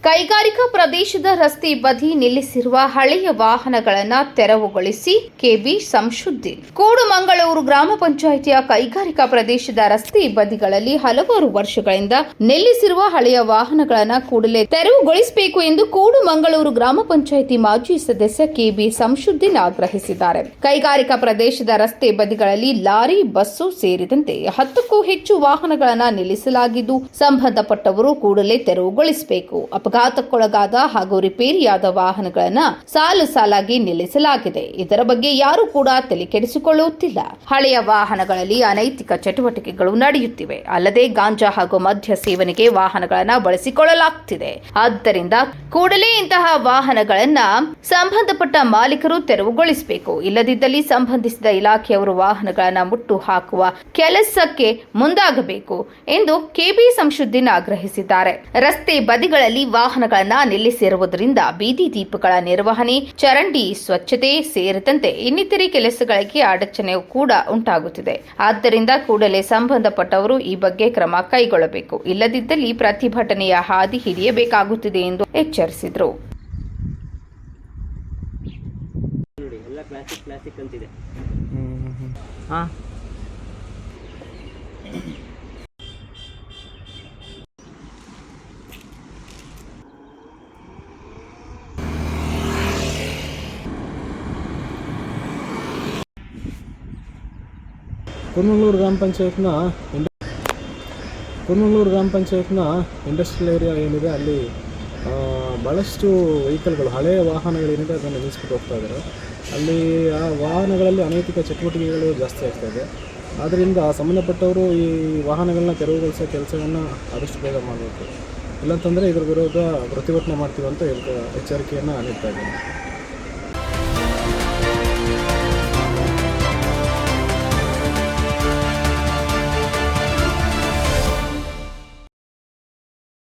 ಕೈಗಾರಿಕಾ ಪ್ರದೇಶದ ರಸ್ತೆ ಬದಿ ನಿಲ್ಲಿಸಿರುವ ಹಳೆಯ ವಾಹನಗಳನ್ನು ತೆರವುಗೊಳಿಸಿ ಕೆಬಿ ಸಂಶುದ್ಧಿ. ಕೂಡುಮಂಗಳೂರು ಗ್ರಾಮ ಪಂಚಾಯಿತಿಯ ಕೈಗಾರಿಕಾ ಪ್ರದೇಶದ ರಸ್ತೆ ಬದಿಗಳಲ್ಲಿ ಹಲವಾರು ವರ್ಷಗಳಿಂದ ನಿಲ್ಲಿಸಿರುವ ಹಳೆಯ ವಾಹನಗಳನ್ನು ಕೂಡಲೇ ತೆರವುಗೊಳಿಸಬೇಕು ಎಂದು ಕೂಡುಮಂಗಳೂರು ಗ್ರಾಮ ಪಂಚಾಯಿತಿ ಮಾಜಿ ಸದಸ್ಯ ಕೆಬಿ ಸಂಶುದ್ದಿನ್ ಆಗ್ರಹಿಸಿದ್ದಾರೆ. ಕೈಗಾರಿಕಾ ಪ್ರದೇಶದ ರಸ್ತೆ ಬದಿಗಳಲ್ಲಿ ಲಾರಿ, ಬಸ್ಸು ಸೇರಿದಂತೆ 10ಕ್ಕೂ ಹೆಚ್ಚು ವಾಹನಗಳನ್ನು ನಿಲ್ಲಿಸಲಾಗಿದ್ದು, ಸಂಬಂಧಪಟ್ಟವರು ಕೂಡಲೇ ತೆರವುಗೊಳಿಸಬೇಕು. ಅಪಘಾತಕ್ಕೊಳಗಾದ ಹಾಗೂ ರಿಪೇರಿಯಾದ ವಾಹನಗಳನ್ನು ಸಾಲು ಸಾಲಾಗಿ ನಿಲ್ಲಿಸಲಾಗಿದೆ. ಇದರ ಬಗ್ಗೆ ಯಾರು ಕೂಡ ತಲೆ ಕೆಡಿಸಿಕೊಳ್ಳುತ್ತಿಲ್ಲ. ಹಳೆಯ ವಾಹನಗಳಲ್ಲಿ ಅನೈತಿಕ ಚಟುವಟಿಕೆಗಳು ನಡೆಯುತ್ತಿವೆ. ಅಲ್ಲದೆ ಗಾಂಜಾ ಹಾಗೂ ಮದ್ಯ ಸೇವನೆಗೆ ವಾಹನಗಳನ್ನು ಬಳಸಿಕೊಳ್ಳಲಾಗುತ್ತಿದೆ. ಆದ್ದರಿಂದ ಕೂಡಲೇ ಇಂತಹ ವಾಹನಗಳನ್ನು ಸಂಬಂಧಪಟ್ಟ ಮಾಲೀಕರು ತೆರವುಗೊಳಿಸಬೇಕು. ಇಲ್ಲದಿದ್ದಲ್ಲಿ ಸಂಬಂಧಿಸಿದ ಇಲಾಖೆಯವರು ವಾಹನಗಳನ್ನು ಮುಟ್ಟು ಹಾಕುವ ಕೆಲಸಕ್ಕೆ ಮುಂದಾಗಬೇಕು ಎಂದು ಕೆಬಿ ಸಂಶುದ್ದಿನ್ ಆಗ್ರಹಿಸಿದ್ದಾರೆ. ರಸ್ತೆ ಬದಿಗಳಲ್ಲಿ ವಾಹನಗಳನ್ನು ನಿಲ್ಲಿಸಿರುವುದರಿಂದ ಬೀದಿ ದೀಪಗಳ ನಿರ್ವಹಣೆ, ಚರಂಡಿ ಸ್ವಚ್ಛತೆ ಸೇರಿದಂತೆ ಇನ್ನಿತರೆ ಕೆಲಸಗಳಿಗೆ ಅಡಚಣೆ ಕೂಡ ಉಂಟಾಗುತ್ತಿದೆ. ಆದ್ದರಿಂದ ಕೂಡಲೇ ಸಂಬಂಧಪಟ್ಟವರು ಈ ಬಗ್ಗೆ ಕ್ರಮ ಕೈಗೊಳ್ಳಬೇಕು. ಇಲ್ಲದಿದ್ದಲ್ಲಿ ಪ್ರತಿಭಟನೆಯ ಹಾದಿ ಹಿಡಿಯಬೇಕಾಗುತ್ತದೆ ಎಂದು ಎಚ್ಚರಿಸಿದರು. ಕೂಡುಮಂಗಳೂರು ಗ್ರಾಮ ಪಂಚಾಯತ್ನ ಇಂಡಸ್ಟ್ರಿಯಲ್ ಏರಿಯಾ ಏನಿದೆ ಅಲ್ಲಿ ಭಾಳಷ್ಟು ವೆಹಿಕಲ್ಗಳು, ಹಳೆಯ ವಾಹನಗಳೇನಿದೆ ಅದನ್ನು ನಿಲ್ಲಿಸ್ಬಿಟ್ಟು ಹೋಗ್ತಾ ಇದ್ದಾರೆ. ಅಲ್ಲಿ ಆ ವಾಹನಗಳಲ್ಲಿ ಅನೈತಿಕ ಚಟುವಟಿಕೆಗಳು ಜಾಸ್ತಿ ಆಗ್ತಾ ಇದೆ. ಆದ್ದರಿಂದ ಸಂಬಂಧಪಟ್ಟವರು ಈ ವಾಹನಗಳನ್ನ ತೆರವುಗೊಳಿಸೋ ಕೆಲಸವನ್ನು ಆದಷ್ಟು ಬೇಗ ಮಾಡಬೇಕು. ಇಲ್ಲಾಂತಂದರೆ ಇದ್ರ ವಿರೋಧ ಪ್ರತಿಭಟನೆ ಮಾಡ್ತೀವಿ ಅಂತ ಎಚ್ಚರಿಕೆಯನ್ನು ನೀಡ್ತಾ ಇದ್ದೀನಿ.